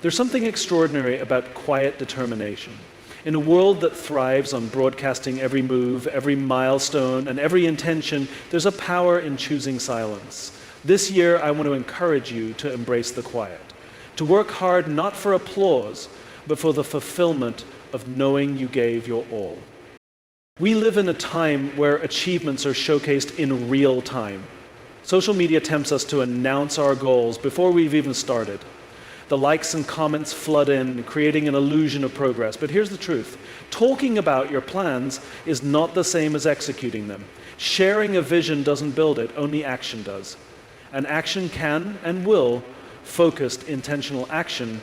There's something extraordinary about quiet determination. In a world that thrives on broadcasting every move, every milestone, and every intention, there's a power in choosing silence. This year, I want to encourage you to embrace the quiet, to work hard not for applause, but for the fulfillment of knowing you gave your all. We live in a time where achievements are showcased in real time. Social media tempts us to announce our goals before we've even started. The likes and comments flood in, creating an illusion of progress. But here's the truth. Talking about your plans is not the same as executing them. Sharing a vision doesn't build it, only action does. And action can and will, focused, intentional action,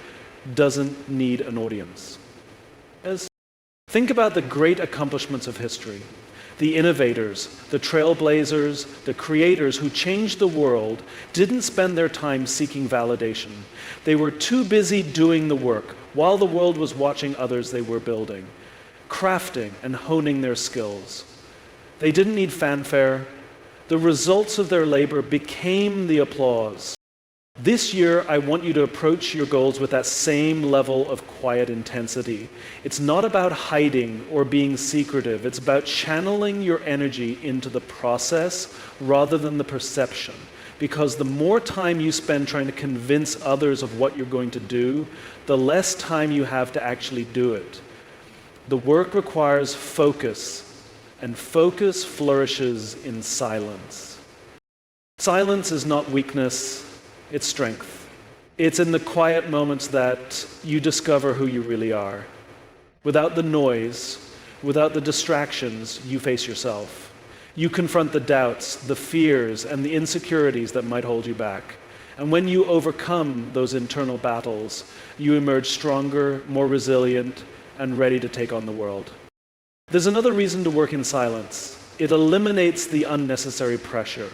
doesn't need an audience. Think about the great accomplishments of history. The innovators, the trailblazers, the creators who changed the world didn't spend their time seeking validation. They were too busy doing the work while the world was watching others they were building, crafting and honing their skills. They didn't need fanfare. The results of their labor became the applause. This year, I want you to approach your goals with that same level of quiet intensity. It's not about hiding or being secretive. It's about channeling your energy into the process rather than the perception. Because the more time you spend trying to convince others of what you're going to do, the less time you have to actually do it. The work requires focus, and focus flourishes in silence. Silence is not weakness. It's strength. It's in the quiet moments that you discover who you really are. Without the noise, without the distractions, you face yourself. You confront the doubts, the fears, and the insecurities that might hold you back. And when you overcome those internal battles, you emerge stronger, more resilient, and ready to take on the world. There's another reason to work in silence. It eliminates the unnecessary pressure.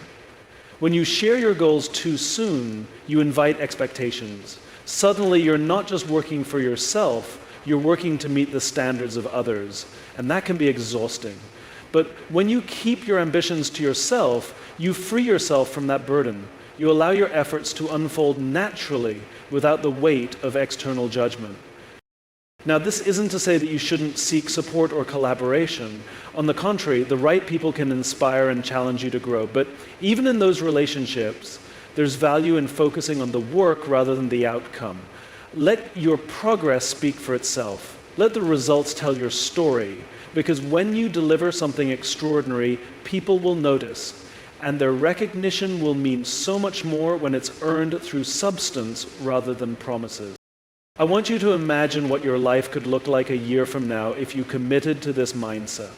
When you share your goals too soon, you invite expectations. Suddenly, you're not just working for yourself, you're working to meet the standards of others, and that can be exhausting. But when you keep your ambitions to yourself, you free yourself from that burden. You allow your efforts to unfold naturally without the weight of external judgment. Now, this isn't to say that you shouldn't seek support or collaboration. On the contrary, the right people can inspire and challenge you to grow. But even in those relationships, there's value in focusing on the work rather than the outcome. Let your progress speak for itself. Let the results tell your story. Because when you deliver something extraordinary, people will notice. And their recognition will mean so much more when it's earned through substance rather than promises. I want you to imagine what your life could look like a year from now if you committed to this mindset.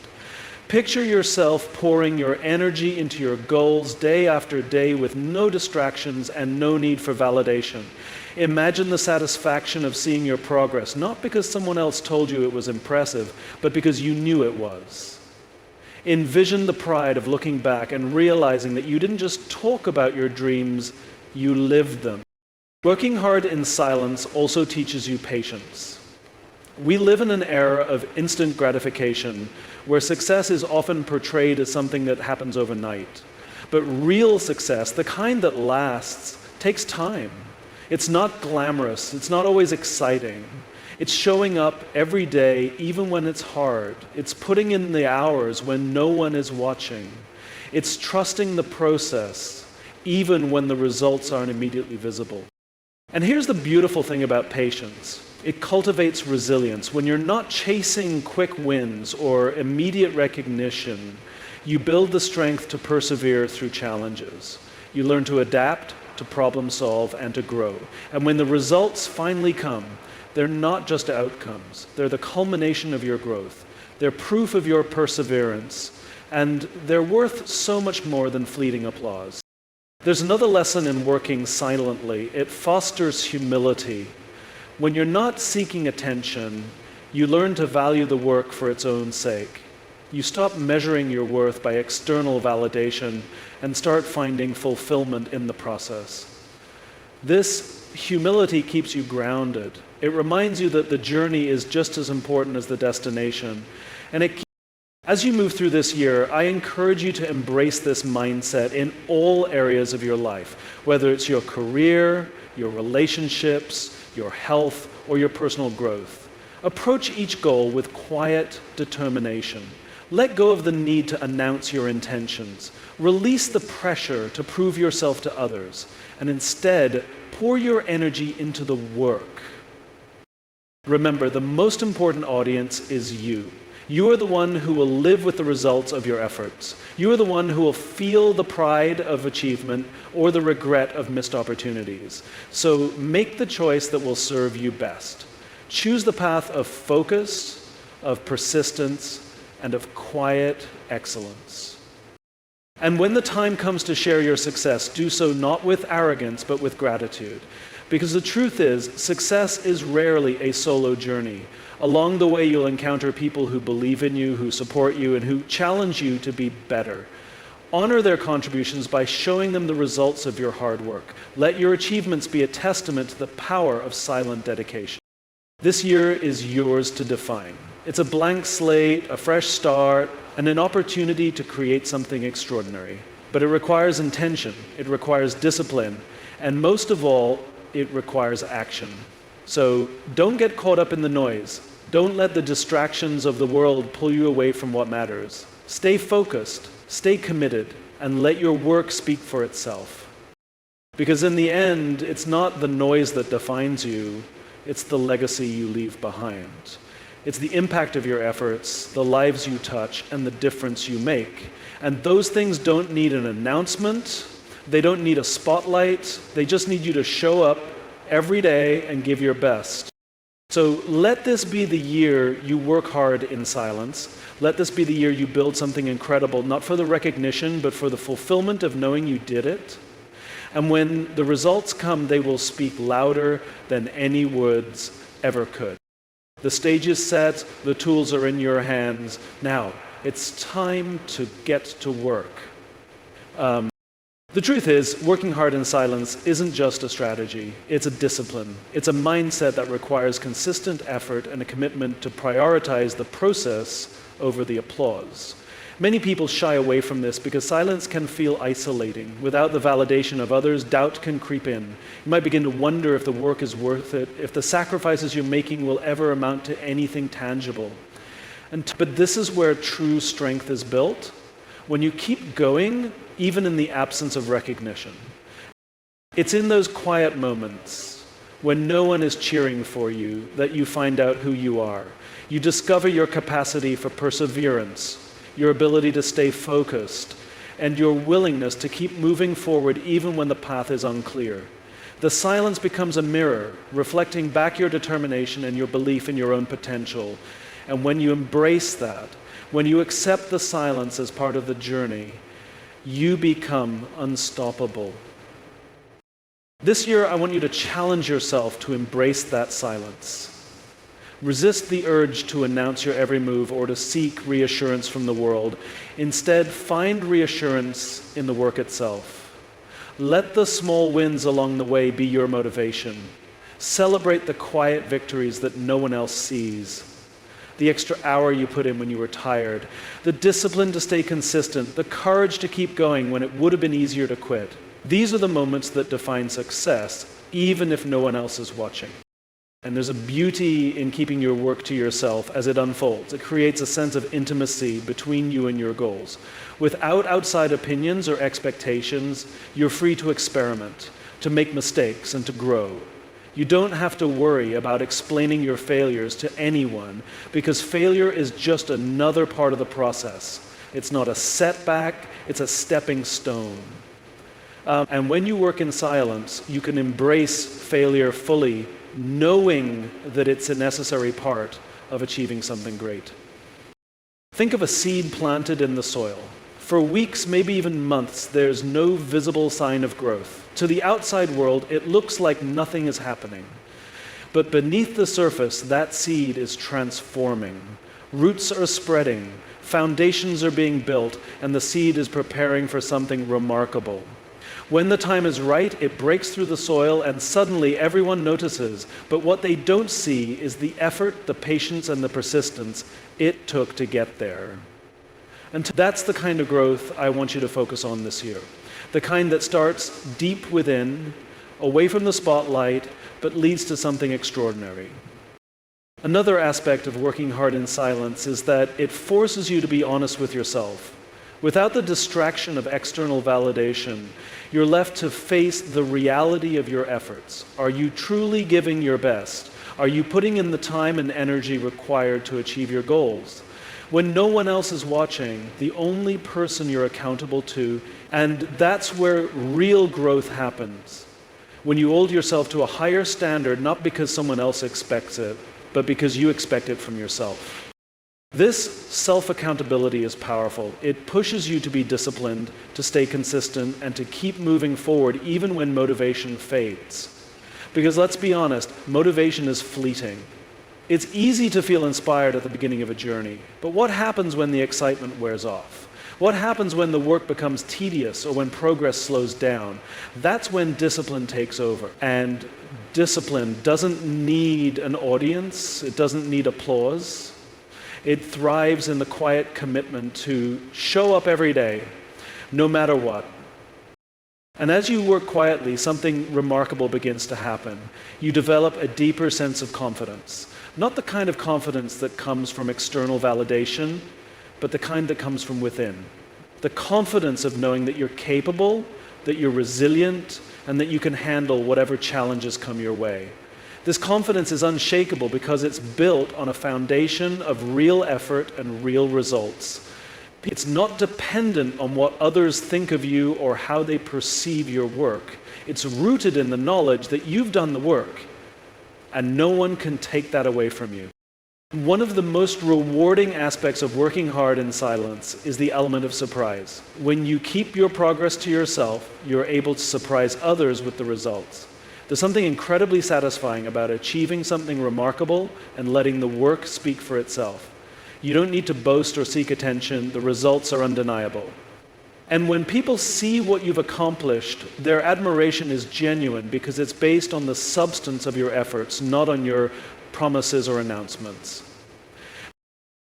Picture yourself pouring your energy into your goals day after day with no distractions and no need for validation. Imagine the satisfaction of seeing your progress, not because someone else told you it was impressive, but because you knew it was. Envision the pride of looking back and realizing that you didn't just talk about your dreams, you lived them. Working hard in silence also teaches you patience. We live in an era of instant gratification where success is often portrayed as something that happens overnight. But real success, the kind that lasts, takes time. It's not glamorous. It's not always exciting. It's showing up every day, even when it's hard. It's putting in the hours when no one is watching. It's trusting the process, even when the results aren't immediately visible. And here's the beautiful thing about patience. It cultivates resilience. When you're not chasing quick wins or immediate recognition, you build the strength to persevere through challenges. You learn to adapt, to problem solve, and to grow. And when the results finally come, they're not just outcomes. They're the culmination of your growth. They're proof of your perseverance. And they're worth so much more than fleeting applause. There's another lesson in working silently. It fosters humility. When you're not seeking attention, you learn to value the work for its own sake. You stop measuring your worth by external validation and start finding fulfillment in the process. This humility keeps you grounded. It reminds you that the journey is just as important as the destination. And as you move through this year, I encourage you to embrace this mindset in all areas of your life, whether it's your career, your relationships, your health, or your personal growth. Approach each goal with quiet determination. Let go of the need to announce your intentions. Release the pressure to prove yourself to others, and instead pour your energy into the work. Remember, the most important audience is you. You are the one who will live with the results of your efforts. You are the one who will feel the pride of achievement or the regret of missed opportunities. So make the choice that will serve you best. Choose the path of focus, of persistence, and of quiet excellence. And when the time comes to share your success, do so not with arrogance, but with gratitude. Because the truth is, success is rarely a solo journey. Along the way, you'll encounter people who believe in you, who support you, and who challenge you to be better. Honor their contributions by showing them the results of your hard work. Let your achievements be a testament to the power of silent dedication. This year is yours to define. It's a blank slate, a fresh start, and an opportunity to create something extraordinary. But it requires intention, it requires discipline, and most of all, it requires action. So don't get caught up in the noise. Don't let the distractions of the world pull you away from what matters. Stay focused, stay committed, and let your work speak for itself. Because in the end, it's not the noise that defines you, it's the legacy you leave behind. It's the impact of your efforts, the lives you touch, and the difference you make. And those things don't need an announcement, they don't need a spotlight, they just need you to show up every day and give your best. So let this be the year you work hard in silence. Let this be the year you build something incredible, not for the recognition, but for the fulfillment of knowing you did it. And when the results come, they will speak louder than any words ever could. The stage is set, the tools are in your hands. Now, it's time to get to work. The truth is, working hard in silence isn't just a strategy, it's a discipline. It's a mindset that requires consistent effort and a commitment to prioritize the process over the applause. Many people shy away from this because silence can feel isolating. Without the validation of others, doubt can creep in. You might begin to wonder if the work is worth it, if the sacrifices you're making will ever amount to anything tangible. But this is where true strength is built, when you keep going, even in the absence of recognition. It's in those quiet moments, when no one is cheering for you, that you find out who you are. You discover your capacity for perseverance, your ability to stay focused, and your willingness to keep moving forward even when the path is unclear. The silence becomes a mirror, reflecting back your determination and your belief in your own potential. And when you embrace that, when you accept the silence as part of the journey, you become unstoppable. This year, I want you to challenge yourself to embrace that silence. Resist the urge to announce your every move or to seek reassurance from the world. Instead, find reassurance in the work itself. Let the small wins along the way be your motivation. Celebrate the quiet victories that no one else sees. The extra hour you put in when you were tired, the discipline to stay consistent, the courage to keep going when it would have been easier to quit. These are the moments that define success, even if no one else is watching. And there's a beauty in keeping your work to yourself as it unfolds. It creates a sense of intimacy between you and your goals. Without outside opinions or expectations, you're free to experiment, to make mistakes, and to grow. You don't have to worry about explaining your failures to anyone, because failure is just another part of the process. It's not a setback, it's a stepping stone. And when you work in silence, you can embrace failure fully, knowing that it's a necessary part of achieving something great. Think of a seed planted in the soil. For weeks, maybe even months, there's no visible sign of growth. To the outside world, it looks like nothing is happening. But beneath the surface, that seed is transforming. Roots are spreading, foundations are being built, and the seed is preparing for something remarkable. When the time is right, it breaks through the soil, and suddenly everyone notices. But what they don't see is the effort, the patience, and the persistence it took to get there. And that's the kind of growth I want you to focus on this year. The kind that starts deep within, away from the spotlight, but leads to something extraordinary. Another aspect of working hard in silence is that it forces you to be honest with yourself. Without the distraction of external validation, you're left to face the reality of your efforts. Are you truly giving your best? Are you putting in the time and energy required to achieve your goals? When no one else is watching, the only person you're accountable to, and that's where real growth happens. When you hold yourself to a higher standard, not because someone else expects it, but because you expect it from yourself. This self-accountability is powerful. It pushes you to be disciplined, to stay consistent, and to keep moving forward even when motivation fades. Because let's be honest, motivation is fleeting. It's easy to feel inspired at the beginning of a journey, but what happens when the excitement wears off? What happens when the work becomes tedious or when progress slows down? That's when discipline takes over. And discipline doesn't need an audience, it doesn't need applause. It thrives in the quiet commitment to show up every day, no matter what. And as you work quietly, something remarkable begins to happen. You develop a deeper sense of confidence. Not the kind of confidence that comes from external validation, but the kind that comes from within. The confidence of knowing that you're capable, that you're resilient, and that you can handle whatever challenges come your way. This confidence is unshakable because it's built on a foundation of real effort and real results. It's not dependent on what others think of you or how they perceive your work. It's rooted in the knowledge that you've done the work, and no one can take that away from you. One of the most rewarding aspects of working hard in silence is the element of surprise. When you keep your progress to yourself, you're able to surprise others with the results. There's something incredibly satisfying about achieving something remarkable and letting the work speak for itself. You don't need to boast or seek attention. The results are undeniable. And when people see what you've accomplished, their admiration is genuine because it's based on the substance of your efforts, not on your promises or announcements.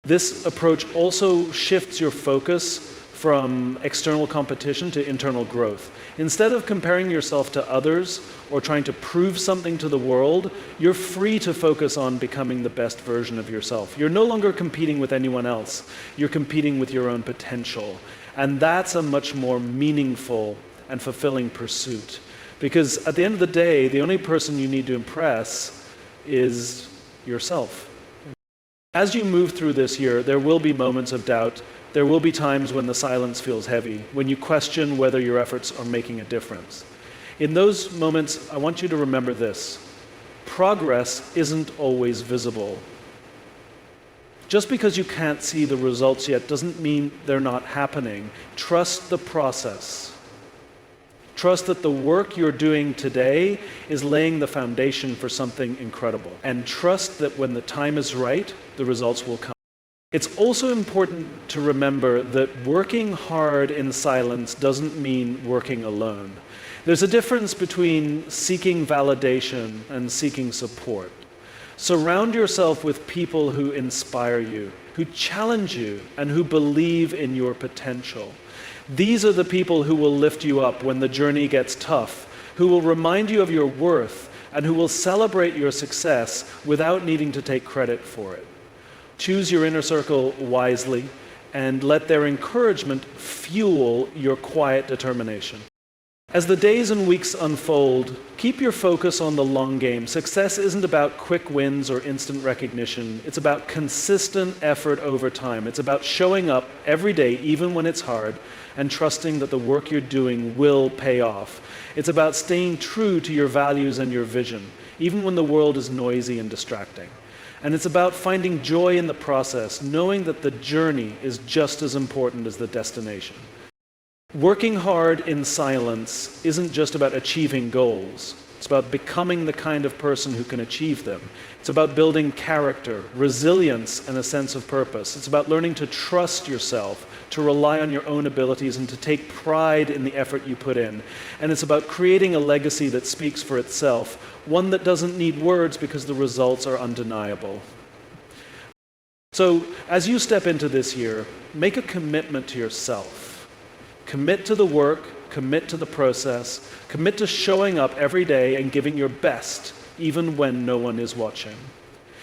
This approach also shifts your focus from external competition to internal growth. Instead of comparing yourself to others or trying to prove something to the world, you're free to focus on becoming the best version of yourself. You're no longer competing with anyone else. You're competing with your own potential. And that's a much more meaningful and fulfilling pursuit. Because at the end of the day, the only person you need to impress is yourself. As you move through this year, there will be moments of doubt. There will be times when the silence feels heavy, when you question whether your efforts are making a difference. In those moments, I want you to remember this. Progress isn't always visible. Just because you can't see the results yet doesn't mean they're not happening. Trust the process. Trust that the work you're doing today is laying the foundation for something incredible. And trust that when the time is right, the results will come. It's also important to remember that working hard in silence doesn't mean working alone. There's a difference between seeking validation and seeking support. Surround yourself with people who inspire you, who challenge you, and who believe in your potential. These are the people who will lift you up when the journey gets tough, who will remind you of your worth, and who will celebrate your success without needing to take credit for it. Choose your inner circle wisely and let their encouragement fuel your quiet determination. As the days and weeks unfold, keep your focus on the long game. Success isn't about quick wins or instant recognition. It's about consistent effort over time. It's about showing up every day, even when it's hard, and trusting that the work you're doing will pay off. It's about staying true to your values and your vision, even when the world is noisy and distracting. And it's about finding joy in the process, knowing that the journey is just as important as the destination. Working hard in silence isn't just about achieving goals. It's about becoming the kind of person who can achieve them. It's about building character, resilience, and a sense of purpose. It's about learning to trust yourself, to rely on your own abilities, and to take pride in the effort you put in. And it's about creating a legacy that speaks for itself, one that doesn't need words because the results are undeniable. So, as you step into this year, make a commitment to yourself. Commit to the work, commit to the process, commit to showing up every day and giving your best even when no one is watching.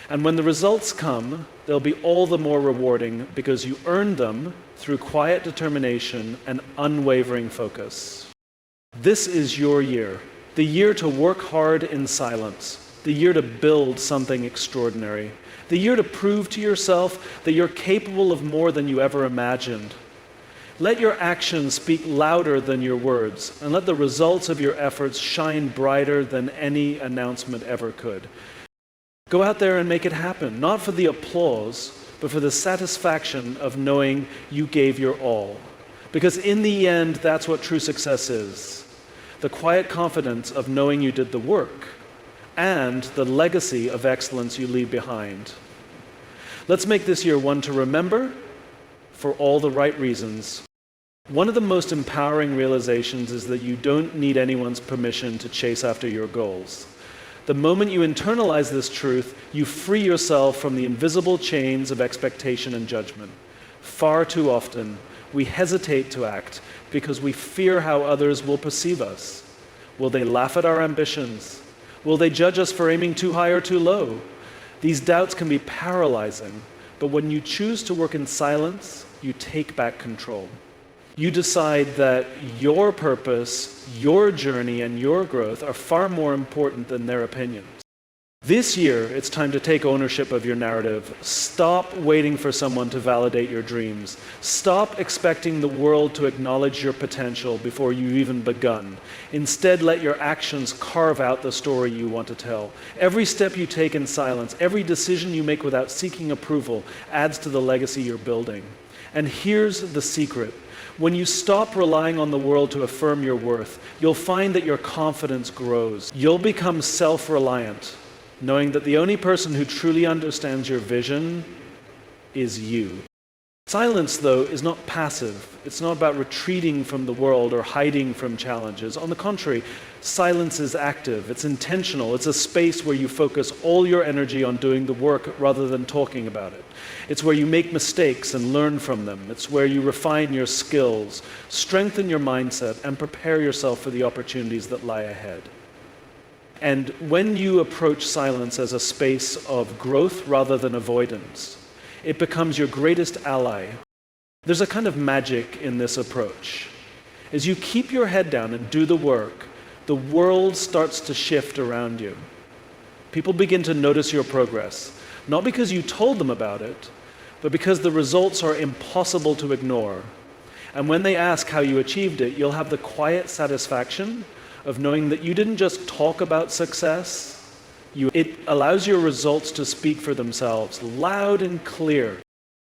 And when the results come, they'll be all the more rewarding because you earned them through quiet determination and unwavering focus. This is your year, the year to work hard in silence, the year to build something extraordinary, the year to prove to yourself that you're capable of more than you ever imagined. Let your actions speak louder than your words, and let the results of your efforts shine brighter than any announcement ever could. Go out there and make it happen, not for the applause, but for the satisfaction of knowing you gave your all. Because in the end, that's what true success is. The quiet confidence of knowing you did the work, and the legacy of excellence you leave behind. Let's make this year one to remember for all the right reasons. One of the most empowering realizations is that you don't need anyone's permission to chase after your goals. The moment you internalize this truth, you free yourself from the invisible chains of expectation and judgment. Far too often, we hesitate to act because we fear how others will perceive us. Will they laugh at our ambitions? Will they judge us for aiming too high or too low? These doubts can be paralyzing, but when you choose to work in silence, you take back control. You decide that your purpose, your journey, and your growth are far more important than their opinions. This year, it's time to take ownership of your narrative. Stop waiting for someone to validate your dreams. Stop expecting the world to acknowledge your potential before you've even begun. Instead, let your actions carve out the story you want to tell. Every step you take in silence, every decision you make without seeking approval adds to the legacy you're building. And here's the secret. When you stop relying on the world to affirm your worth, you'll find that your confidence grows. You'll become self-reliant, knowing that the only person who truly understands your vision is you. Silence, though, is not passive. It's not about retreating from the world or hiding from challenges. On the contrary, silence is active. It's intentional. It's a space where you focus all your energy on doing the work rather than talking about it. It's where you make mistakes and learn from them. It's where you refine your skills, strengthen your mindset, and prepare yourself for the opportunities that lie ahead. And when you approach silence as a space of growth rather than avoidance, it becomes your greatest ally. There's a kind of magic in this approach. As you keep your head down and do the work, the world starts to shift around you. People begin to notice your progress, not because you told them about it, but because the results are impossible to ignore. And when they ask how you achieved it, you'll have the quiet satisfaction of knowing that you didn't just talk about success. It allows your results to speak for themselves, loud and clear.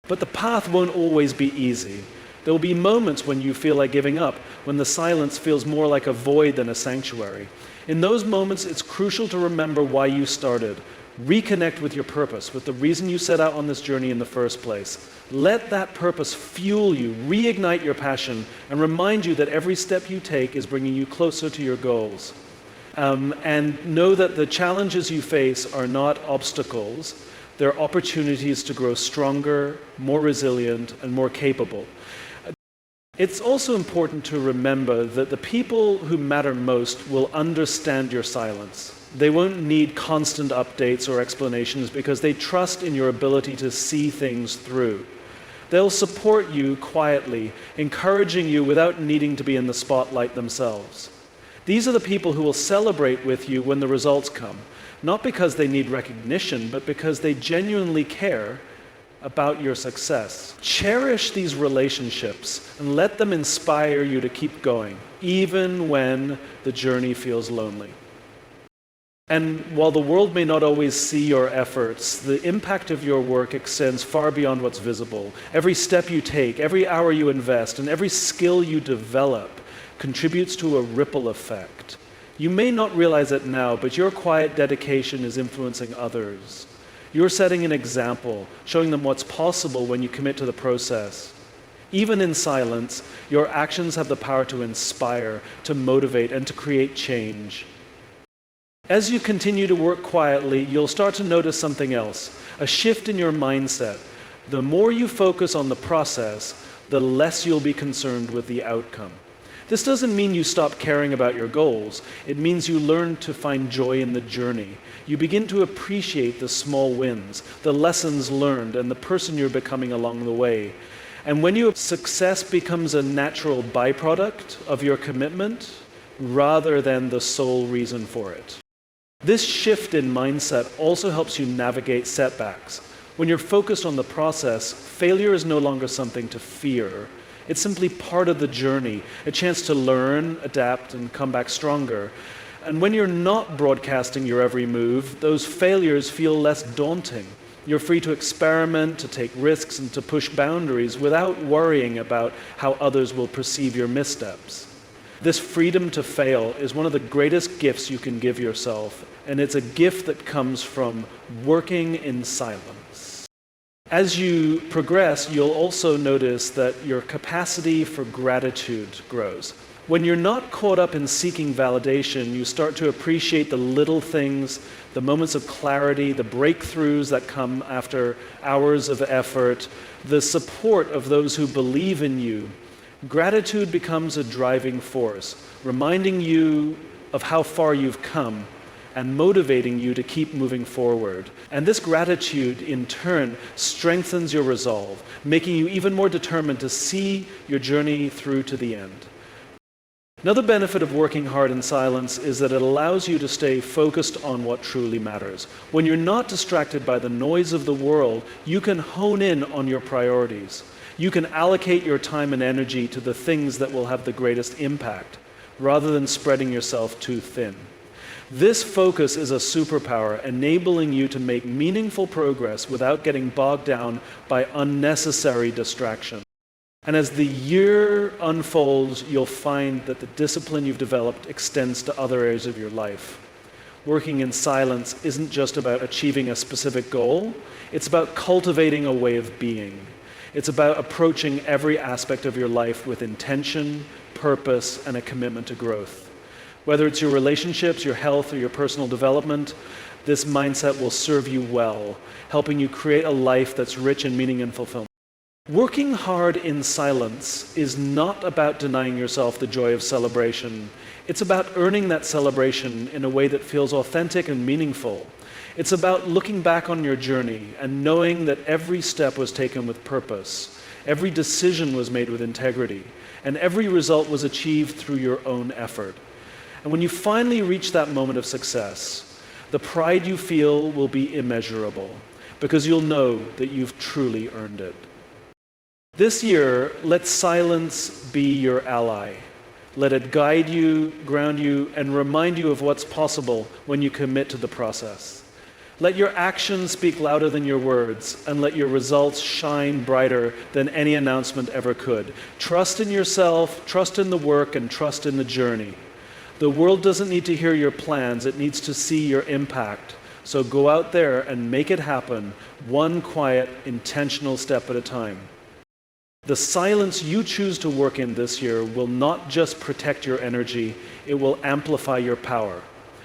But the path won't always be easy. There will be moments when you feel like giving up, when the silence feels more like a void than a sanctuary. In those moments, it's crucial to remember why you started. Reconnect with your purpose, with the reason you set out on this journey in the first place. Let that purpose fuel you, reignite your passion, and remind you that every step you take is bringing you closer to your goals. And know that the challenges you face are not obstacles. They're opportunities to grow stronger, more resilient, and more capable. It's also important to remember that the people who matter most will understand your silence. They won't need constant updates or explanations because they trust in your ability to see things through. They'll support you quietly, encouraging you without needing to be in the spotlight themselves. These are the people who will celebrate with you when the results come, not because they need recognition, but because they genuinely care about your success. Cherish these relationships and let them inspire you to keep going, even when the journey feels lonely. And while the world may not always see your efforts, the impact of your work extends far beyond what's visible. Every step you take, every hour you invest, and every skill you develop contributes to a ripple effect. You may not realize it now, but your quiet dedication is influencing others. You're setting an example, showing them what's possible when you commit to the process. Even in silence, your actions have the power to inspire, to motivate, and to create change. As you continue to work quietly, you'll start to notice something else, a shift in your mindset. The more you focus on the process, the less you'll be concerned with the outcome. This doesn't mean you stop caring about your goals. It means you learn to find joy in the journey. You begin to appreciate the small wins, the lessons learned, and the person you're becoming along the way. And when success becomes a natural byproduct of your commitment rather than the sole reason for it. This shift in mindset also helps you navigate setbacks. When you're focused on the process, failure is no longer something to fear. It's simply part of the journey, a chance to learn, adapt, and come back stronger. And when you're not broadcasting your every move, those failures feel less daunting. You're free to experiment, to take risks, and to push boundaries without worrying about how others will perceive your missteps. This freedom to fail is one of the greatest gifts you can give yourself, and it's a gift that comes from working in silence. As you progress, you'll also notice that your capacity for gratitude grows. When you're not caught up in seeking validation, you start to appreciate the little things, the moments of clarity, the breakthroughs that come after hours of effort, the support of those who believe in you. Gratitude becomes a driving force, reminding you of how far you've come and motivating you to keep moving forward. And this gratitude, in turn, strengthens your resolve, making you even more determined to see your journey through to the end. Another benefit of working hard in silence is that it allows you to stay focused on what truly matters. When you're not distracted by the noise of the world, you can hone in on your priorities. You can allocate your time and energy to the things that will have the greatest impact, rather than spreading yourself too thin. This focus is a superpower, enabling you to make meaningful progress without getting bogged down by unnecessary distraction. And as the year unfolds, you'll find that the discipline you've developed extends to other areas of your life. Working in silence isn't just about achieving a specific goal, it's about cultivating a way of being. It's about approaching every aspect of your life with intention, purpose, and a commitment to growth. Whether it's your relationships, your health, or your personal development, this mindset will serve you well, helping you create a life that's rich in meaning and fulfillment. Working hard in silence is not about denying yourself the joy of celebration. It's about earning that celebration in a way that feels authentic and meaningful. It's about looking back on your journey and knowing that every step was taken with purpose, every decision was made with integrity, and every result was achieved through your own effort. And when you finally reach that moment of success, the pride you feel will be immeasurable, because you'll know that you've truly earned it. This year, let silence be your ally. Let it guide you, ground you, and remind you of what's possible when you commit to the process. Let your actions speak louder than your words, and let your results shine brighter than any announcement ever could. Trust in yourself, trust in the work, and trust in the journey. The world doesn't need to hear your plans, it needs to see your impact. So go out there and make it happen, one quiet, intentional step at a time. The silence you choose to work in this year will not just protect your energy, it will amplify your power.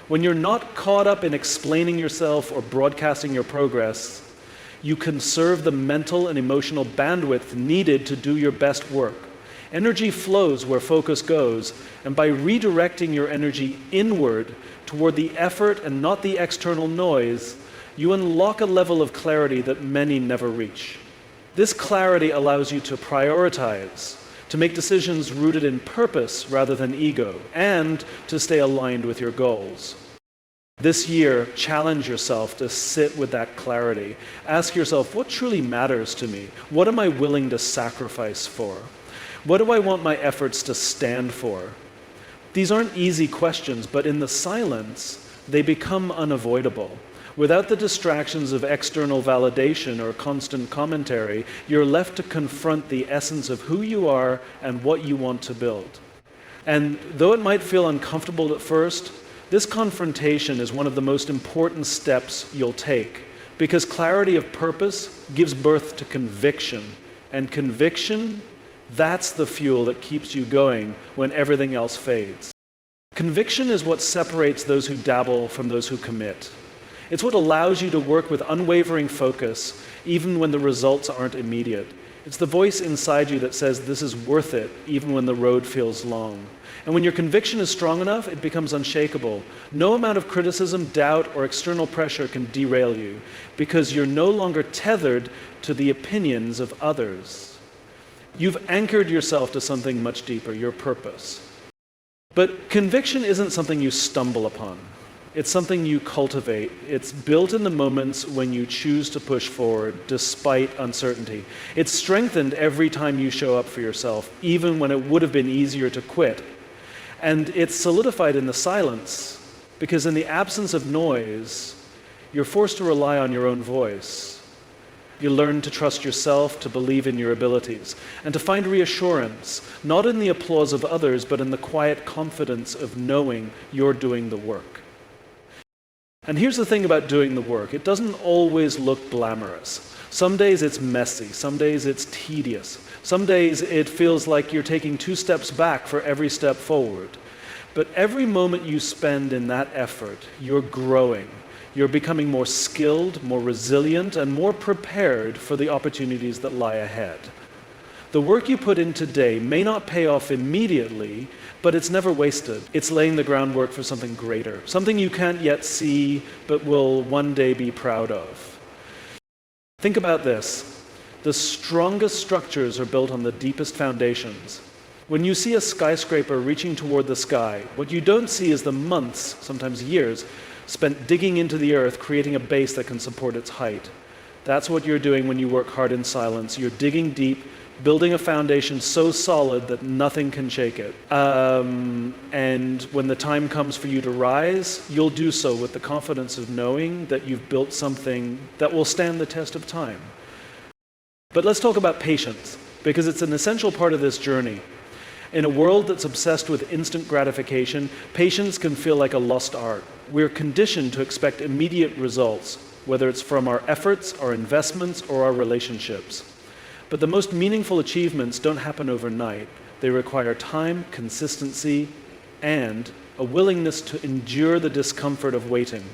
When you're not caught up in explaining yourself or broadcasting your progress, you conserve the mental and emotional bandwidth needed to do your best work. Energy flows where focus goes, and by redirecting your energy inward toward the effort and not the external noise, you unlock a level of clarity that many never reach. This clarity allows you to prioritize, to make decisions rooted in purpose rather than ego, and to stay aligned with your goals. This year, challenge yourself to sit with that clarity. Ask yourself, what truly matters to me? What am I willing to sacrifice for? What do I want my efforts to stand for? These aren't easy questions, but in the silence, they become unavoidable. Without the distractions of external validation or constant commentary, you're left to confront the essence of who you are and what you want to build. And though it might feel uncomfortable at first, this confrontation is one of the most important steps you'll take, because clarity of purpose gives birth to conviction. And conviction, that's the fuel that keeps you going when everything else fades. Conviction is what separates those who dabble from those who commit. It's what allows you to work with unwavering focus, even when the results aren't immediate. It's the voice inside you that says this is worth it, even when the road feels long. And when your conviction is strong enough, it becomes unshakable. No amount of criticism, doubt, or external pressure can derail you, because you're no longer tethered to the opinions of others. You've anchored yourself to something much deeper, your purpose. But conviction isn't something you stumble upon. It's something you cultivate. It's built in the moments when you choose to push forward despite uncertainty. It's strengthened every time you show up for yourself, even when it would have been easier to quit. And it's solidified in the silence, because in the absence of noise, you're forced to rely on your own voice. You learn to trust yourself, to believe in your abilities, and to find reassurance, not in the applause of others, but in the quiet confidence of knowing you're doing the work. And here's the thing about doing the work. It doesn't always look glamorous. Some days it's messy. Some days it's tedious. Some days it feels like you're taking 2 steps back for every step forward. But every moment you spend in that effort, you're growing. You're becoming more skilled, more resilient, and more prepared for the opportunities that lie ahead. The work you put in today may not pay off immediately, but it's never wasted. It's laying the groundwork for something greater, something you can't yet see, but will one day be proud of. Think about this. The strongest structures are built on the deepest foundations. When you see a skyscraper reaching toward the sky, what you don't see is the months, sometimes years, spent digging into the earth, creating a base that can support its height. That's what you're doing when you work hard in silence. You're digging deep, building a foundation so solid that nothing can shake it. And when the time comes for you to rise, you'll do so with the confidence of knowing that you've built something that will stand the test of time. But let's talk about patience, because it's an essential part of this journey. In a world that's obsessed with instant gratification, patience can feel like a lost art. We're conditioned to expect immediate results, whether it's from our efforts, our investments, or our relationships. But the most meaningful achievements don't happen overnight. They require time, consistency, and a willingness to endure the discomfort of waiting.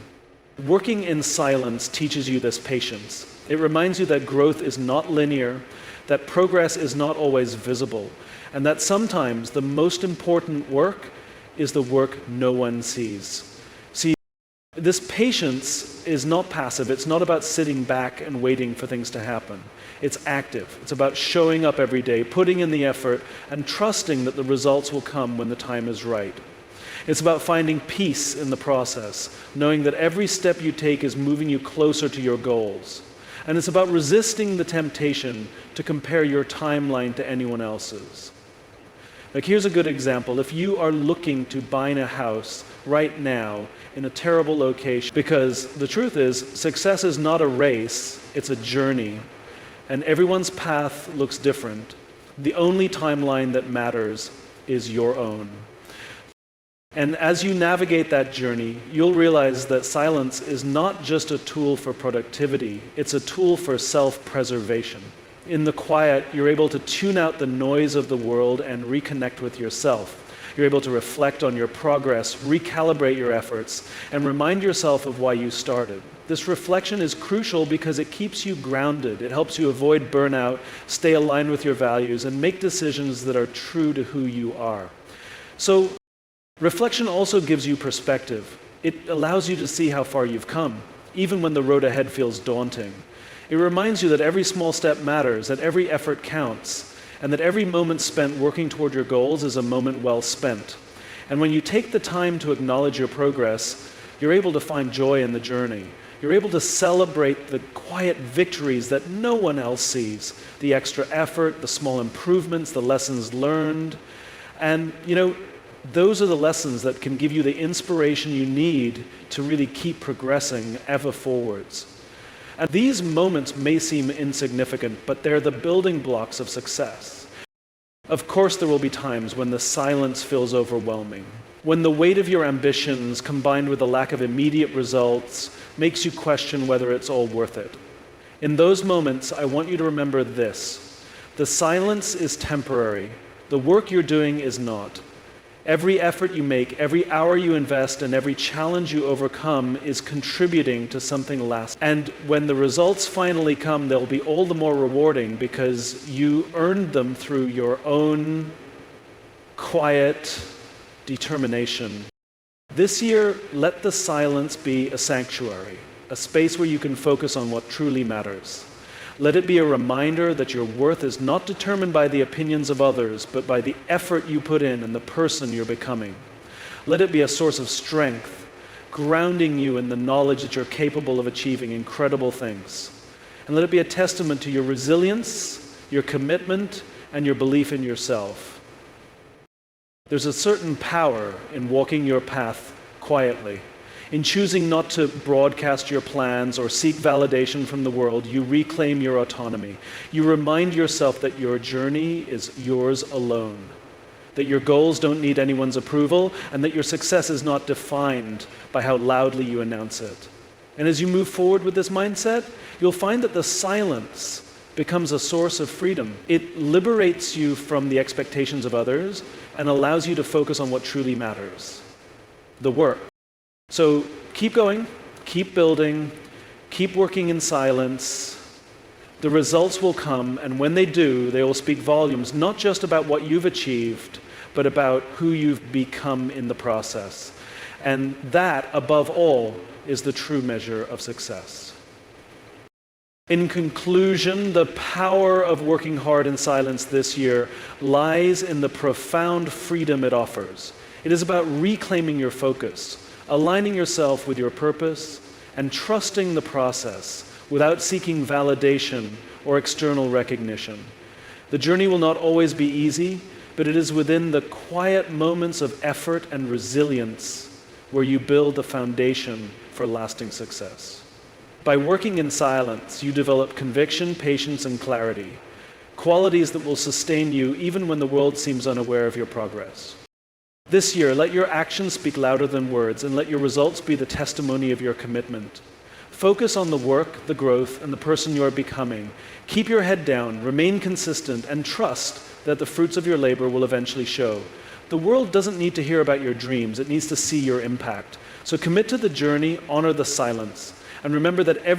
Working in silence teaches you this patience. It reminds you that growth is not linear, that progress is not always visible, and that sometimes the most important work is the work no one sees. See, this patience is not passive. It's not about sitting back and waiting for things to happen. It's active. It's about showing up every day, putting in the effort, and trusting that the results will come when the time is right. It's about finding peace in the process, knowing that every step you take is moving you closer to your goals. And it's about resisting the temptation to compare your timeline to anyone else's. Like, here's a good example. If you are looking to buy a house right now in a terrible location, because the truth is, success is not a race, it's a journey. And everyone's path looks different. The only timeline that matters is your own. And as you navigate that journey, you'll realize that silence is not just a tool for productivity, it's a tool for self-preservation. In the quiet, you're able to tune out the noise of the world and reconnect with yourself. You're able to reflect on your progress, recalibrate your efforts, and remind yourself of why you started. This reflection is crucial because it keeps you grounded. It helps you avoid burnout, stay aligned with your values, and make decisions that are true to who you are. So, reflection also gives you perspective. It allows you to see how far you've come, even when the road ahead feels daunting. It reminds you that every small step matters, that every effort counts, and that every moment spent working toward your goals is a moment well spent. And when you take the time to acknowledge your progress, you're able to find joy in the journey. You're able to celebrate the quiet victories that no one else sees, the extra effort, the small improvements, the lessons learned. And, those are the lessons that can give you the inspiration you need to really keep progressing ever forwards. And these moments may seem insignificant, but they're the building blocks of success. Of course, there will be times when the silence feels overwhelming, when the weight of your ambitions combined with the lack of immediate results makes you question whether it's all worth it. In those moments, I want you to remember this. The silence is temporary. The work you're doing is not. Every effort you make, every hour you invest, and every challenge you overcome is contributing to something lasting. And when the results finally come, they'll be all the more rewarding because you earned them through your own quiet determination. This year, let the silence be a sanctuary, a space where you can focus on what truly matters. Let it be a reminder that your worth is not determined by the opinions of others, but by the effort you put in and the person you're becoming. Let it be a source of strength, grounding you in the knowledge that you're capable of achieving incredible things. And let it be a testament to your resilience, your commitment, and your belief in yourself. There's a certain power in walking your path quietly. In choosing not to broadcast your plans or seek validation from the world, you reclaim your autonomy. You remind yourself that your journey is yours alone, that your goals don't need anyone's approval, and that your success is not defined by how loudly you announce it. And as you move forward with this mindset, you'll find that the silence becomes a source of freedom. It liberates you from the expectations of others and allows you to focus on what truly matters, the work. So keep going, keep building, keep working in silence. The results will come, and when they do, they will speak volumes, not just about what you've achieved, but about who you've become in the process. And that, above all, is the true measure of success. In conclusion, the power of working hard in silence this year lies in the profound freedom it offers. It is about reclaiming your focus, aligning yourself with your purpose, and trusting the process without seeking validation or external recognition. The journey will not always be easy, but it is within the quiet moments of effort and resilience where you build the foundation for lasting success. By working in silence, you develop conviction, patience, and clarity, qualities that will sustain you even when the world seems unaware of your progress. This year, let your actions speak louder than words, and let your results be the testimony of your commitment. Focus on the work, the growth, and the person you are becoming. Keep your head down, remain consistent, and trust that the fruits of your labor will eventually show. The world doesn't need to hear about your dreams, it needs to see your impact. So commit to the journey, honor the silence, and remember that every